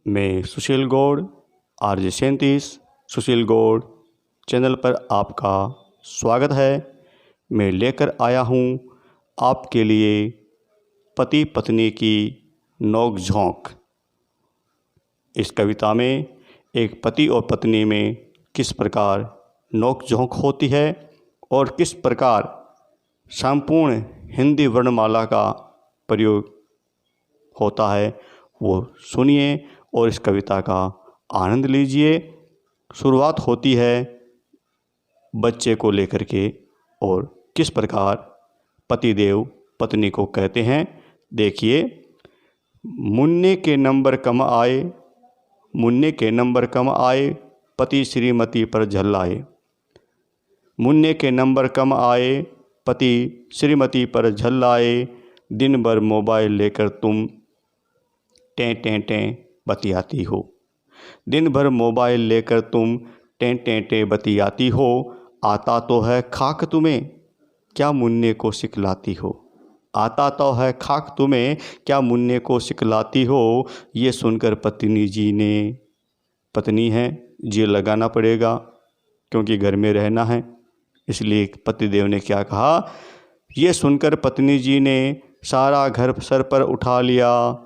मैं सुशील गौड़ RJ 37 सुशील Gaur channel पर आपका स्वागत है। मैं लेकर आया हूँ आपके लिए पति पत्नी की नोक झोंक। इस कविता में एक पति और पत्नी में किस प्रकार नोक झोंक होती है और किस प्रकार संपूर्ण हिंदी वर्णमाला का प्रयोग होता है वो सुनिए और इस कविता का आनंद लीजिए। शुरुआत होती है बच्चे को लेकर के और किस प्रकार पतिदेव पत्नी को कहते हैं। देखिए, मुन्ने के नंबर कम आए, मुन्ने के नंबर कम आए, पति श्रीमती पर झल्लाए। मुन्ने के नंबर कम आए, पति श्रीमती पर झल्लाए। दिन भर मोबाइल लेकर तुम टें टें टें बतियाती हो। दिन भर मोबाइल लेकर तुम टें टें टें बतियाती हो। आता तो है खाक तुम्हें, क्या मुन्ने को सिखलाती हो। आता तो है खाक तुम्हें, क्या मुन्ने को सिखलाती हो। ये सुनकर पत्नी जी ने, पत्नी है जी लगाना पड़ेगा क्योंकि घर में रहना है, इसलिए पतिदेव ने क्या कहा। ये सुनकर पत्नी जी ने सारा घर सर पर उठा लिया।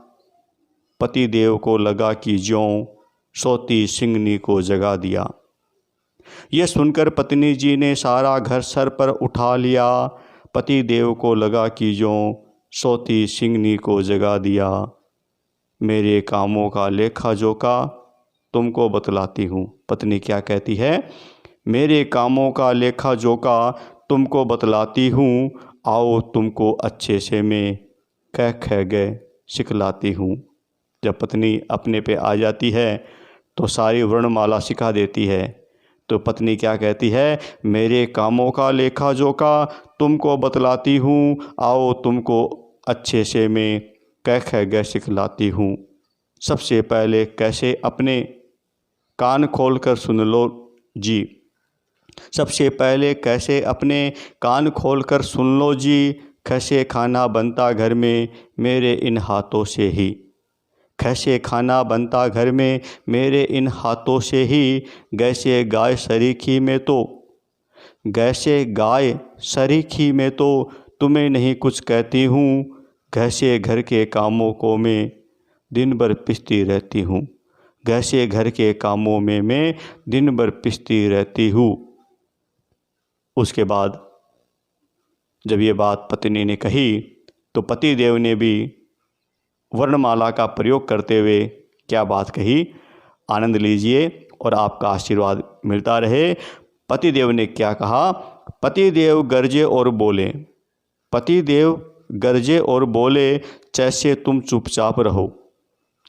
पतिदेव को लगा कि ज्यों सोती सिंगनी को जगा दिया। ये सुनकर पत्नी जी ने सारा घर सर पर उठा लिया। पतिदेव को लगा कि ज्यों सोती सिंगनी को जगा दिया। मेरे कामों का लेखा जोखा तुमको बतलाती हूँ। पत्नी क्या कहती है, मेरे कामों का लेखा जोखा तुमको बतलाती हूँ। आओ तुमको अच्छे से मैं कह कह गए सिखलाती हूँ। जब पत्नी अपने पे आ जाती है तो सारी वर्णमाला सिखा देती है। तो पत्नी क्या कहती है, मेरे कामों का लेखा जोखा तुमको बतलाती हूँ। आओ तुमको अच्छे से मैं कह कह गए सिखलाती हूँ। सबसे पहले कैसे अपने कान खोल कर सुन लो जी। सबसे पहले कैसे अपने कान खोल कर सुन लो जी। कैसे खाना बनता घर में मेरे इन हाथों से ही। कैसे खाना बनता घर में मेरे इन हाथों से ही। गैसे गाय सरीखी में तो, गैसे गाय सरीखी में तो तुम्हें नहीं कुछ कहती हूँ। कैसे घर के कामों को मैं दिन भर पिसती रहती हूँ। कैसे घर के कामों में मैं दिन भर पिसती रहती हूँ। उसके बाद जब ये बात पत्नी ने कही तो पतिदेव ने भी वर्णमाला का प्रयोग करते हुए क्या बात कही, आनंद लीजिए और आपका आशीर्वाद मिलता रहे। पतिदेव ने क्या कहा, पतिदेव गरजे और बोले, पतिदेव गरजे और बोले, जैसे तुम चुपचाप रहो,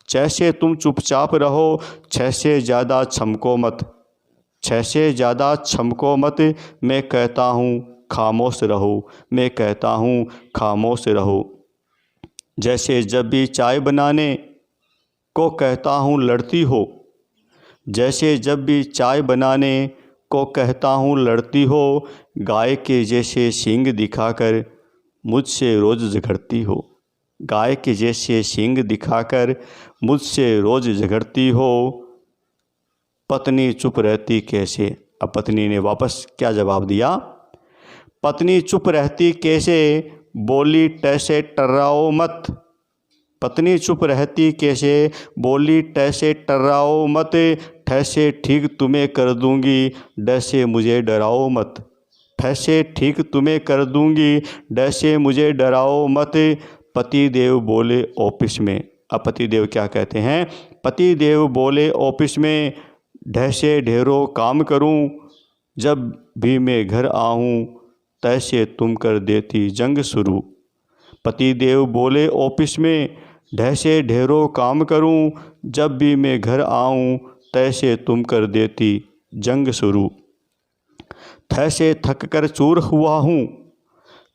जैसे तुम चुपचाप रहो, छह से ज़्यादा छमको मत, छह से ज़्यादा छमको मत। मैं कहता हूँ खामोश रहो, मैं कहता हूँ खामोश रहो। जैसे जब भी चाय बनाने को कहता हूँ लड़ती हो, जैसे जब भी चाय बनाने को कहता हूँ लड़ती हो। गाय के जैसे सींग दिखाकर मुझसे रोज़ झगड़ती हो, गाय के जैसे सींग दिखाकर मुझसे रोज़ झगड़ती हो। पत्नी चुप रहती कैसे। अब पत्नी ने वापस क्या जवाब दिया, पत्नी चुप रहती कैसे, बोली टैसे टर्राओ मत। पत्नी चुप रहती कैसे, बोली टैसे टर्राओ मत। ठैसे ठीक तुम्हें कर दूंगी, डैसे मुझे डराओ मत। ठैसे ठीक तुम्हें कर दूंगी, डैसे मुझे डराओ मत। पतिदेव बोले ऑफिस में। अब पतिदेव क्या कहते हैं, पतिदेव बोले ऑफिस में, ढैसे ढेरों काम करूं। जब भी मैं घर आऊं तैसे तुम कर देती जंग शुरू। पतिदेव बोले ऑफिस में, ढैसे ढेरों काम करूं। जब भी मैं घर आऊं तैसे तुम कर देती जंग शुरू। थैसे थक कर चूर हुआ हूँ,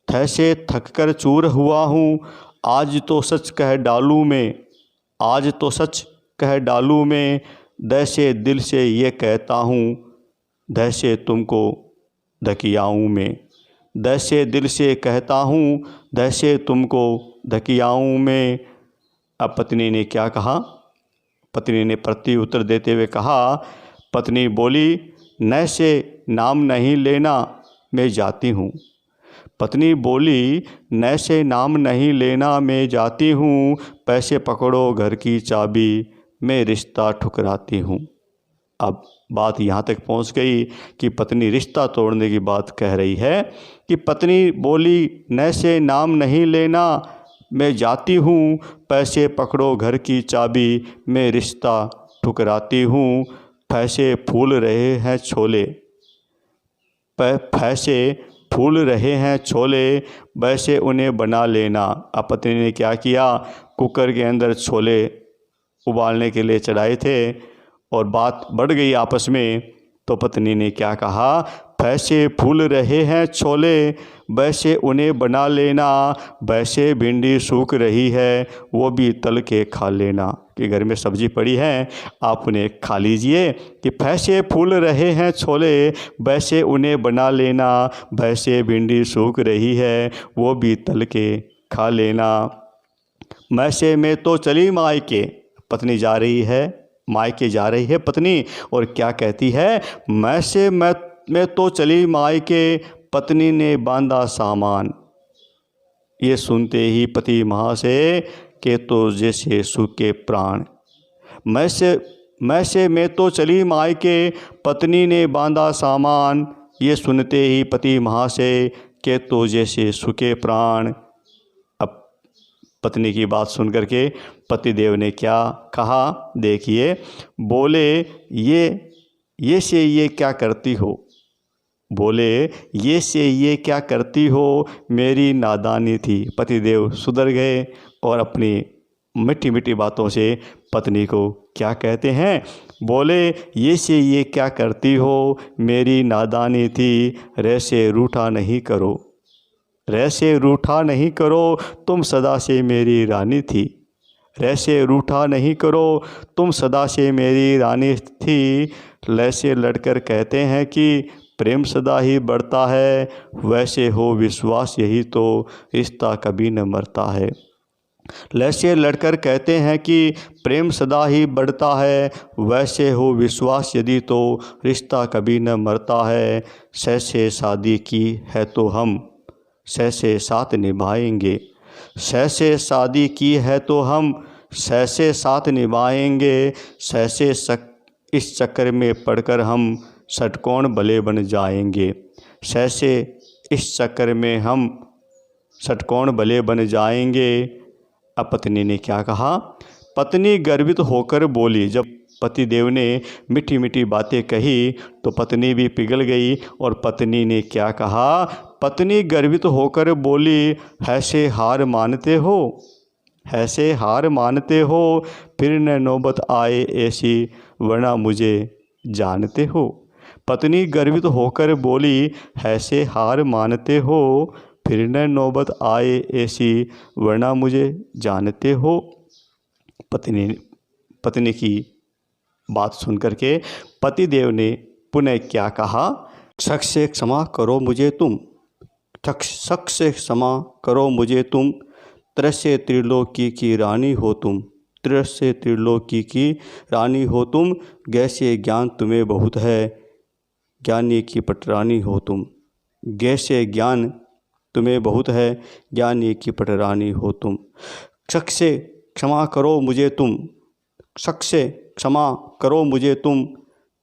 थैसे थक कर चूर हुआ हूँ। आज तो सच कह डालूं मैं, आज तो सच कह डालूं मैं। दैसे दिल से ये कहता हूँ, दैसे तुमको धकियाऊँ मैं। दैसे दिल से कहता हूँ, दैसे तुमको धकियाऊँ मैं। अब पत्नी ने क्या कहा, पत्नी ने प्रति उत्तर देते हुए कहा। पत्नी बोली, न से नाम नहीं लेना, मैं जाती हूँ। पत्नी बोली, न से नाम नहीं लेना, मैं जाती हूँ। पैसे पकड़ो घर की चाबी, मैं रिश्ता ठुकराती हूँ। अब बात यहाँ तक पहुँच गई कि पत्नी रिश्ता तोड़ने की बात कह रही है कि पत्नी बोली, न से नाम नहीं लेना, मैं जाती हूँ। पैसे पकड़ो घर की चाबी, मैं रिश्ता ठुकराती हूँ। पैसे फूल रहे हैं छोले, पैसे फूल रहे हैं छोले, वैसे उन्हें बना लेना। अब पत्नी ने क्या किया, कुकर के अंदर छोले उबालने के लिए चढ़ाए थे और बात बढ़ गई आपस में। तो पत्नी ने क्या कहा, पैसे फूल रहे हैं छोले, वैसे उन्हें बना लेना। वैसे भिंडी सूख रही है, वो भी तल के खा लेना। कि घर में सब्जी पड़ी है, आप उन्हें खा लीजिए। कि पैसे फूल रहे हैं छोले, वैसे उन्हें बना लेना। वैसे भिंडी सूख रही है, वो भी तल के खा लेना। वैसे में तो चली मायके, पत्नी जा रही है, मायके जा रही है पत्नी, और क्या कहती है, मैं तो चली मायके, पत्नी ने बांधा सामान। ये सुनते ही पति महाशय के तो जैसे सूखे प्राण। मैं तो चली मायके, पत्नी ने बांधा सामान। ये सुनते ही पति महाशय के तो जैसे सूखे प्राण। अब पत्नी की बात सुन करके पतिदेव ने क्या कहा, देखिए। बोले, ये से ये क्या करती हो, बोले, ये से ये क्या करती हो, मेरी नादानी थी। पतिदेव सुधर गए और अपनी मीठी मीठी बातों से पत्नी को क्या कहते हैं, बोले, ये से ये क्या करती हो, मेरी नादानी थी। रैसे रूठा नहीं करो, रैसे रूठा नहीं करो, तुम सदा से मेरी रानी थी। रैसे रूठा नहीं करो, तुम सदा से मेरी रानी थी। लैसे लड़कर कहते हैं कि प्रेम सदा ही बढ़ता है, वैसे हो विश्वास यही तो रिश्ता कभी न मरता है। लैसे लड़कर कहते हैं कि प्रेम सदा ही बढ़ता है, वैसे हो विश्वास यदि तो रिश्ता कभी न मरता है। सैसे शादी की है तो हम सैसे साथ निभाएंगे, सैसे शादी की है तो हम सैसे साथ निभाएंगे। सैसे इस चक्कर में पड़कर हम षटकोण भले बन जाएंगे। सैसे इस चक्कर में हम षटकोण भले बन जाएंगे। अब पत्नी ने क्या कहा, पत्नी गर्वित होकर बोली। जब पतिदेव ने मीठी मीठी बातें कही तो पत्नी भी पिघल गई और पत्नी ने क्या कहा, पत्नी गर्वित होकर बोली, ऐसे हार मानते हो, ऐसे हार मानते हो, फिर न नौबत आए ऐसी, वरना मुझे जानते हो। पत्नी गर्वित होकर बोली, ऐसे हार मानते हो, फिर न नौबत आए ऐसी, वरना मुझे जानते हो। पत्नी की बात सुनकर के पतिदेव ने पुनः क्या कहा, शक से क्षमा करो मुझे तुम, शक से क्षमा करो मुझे तुम। त्रस्य त्रिलोकी की रानी हो तुम, त्रस्य त्रिलोकी की रानी हो तुम। गैसे ज्ञान तुम्हें बहुत है, ज्ञानी की पटरानी हो तुम। गैसे ज्ञान तुम्हें बहुत है, ज्ञानी की पटरानी हो तुम। शक से क्षमा करो मुझे तुम, शक से क्षमा करो मुझे तुम।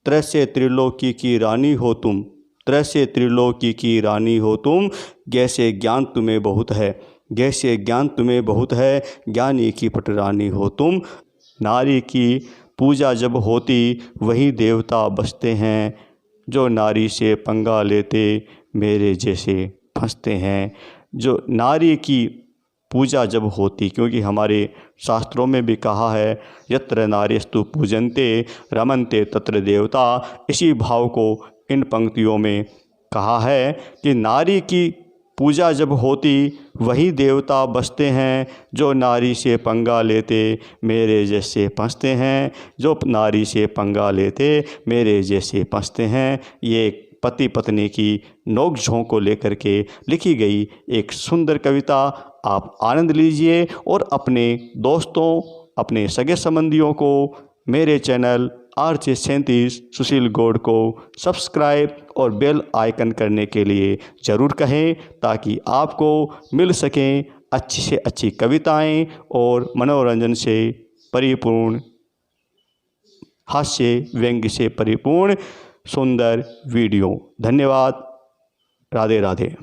त्रैसे त्रिलोकी की रानी हो तुम, त्रैसे त्रिलोकी की रानी हो तुम। गैसे ज्ञान तुम्हें बहुत है, गैसे ज्ञान तुम्हें बहुत है, ज्ञानी की पटरानी हो तुम। नारी की पूजा जब होती वही देवता बसते हैं, जो नारी से पंगा लेते मेरे जैसे फंसते हैं। जो नारी की पूजा जब होती, क्योंकि हमारे शास्त्रों में भी कहा है, यत्र नारीस्तु पूजन्ते रमन्ते तत्र देवता। इसी भाव को इन पंक्तियों में कहा है कि नारी की पूजा जब होती वही देवता बसते हैं, जो नारी से पंगा लेते मेरे जैसे फंसते हैं, जो नारी से पंगा लेते मेरे जैसे फंसते हैं। ये पति पत्नी की नोक-झोंक को लेकर के लिखी गई एक सुंदर कविता। आप आनंद लीजिए और अपने दोस्तों, अपने सगे संबंधियों को मेरे चैनल RJ37 सुशील गौड़ को सब्सक्राइब और बेल आइकन करने के लिए ज़रूर कहें, ताकि आपको मिल सकें अच्छी से अच्छी कविताएं और मनोरंजन से परिपूर्ण, हास्य व्यंग्य से परिपूर्ण सुंदर वीडियो। धन्यवाद। राधे राधे।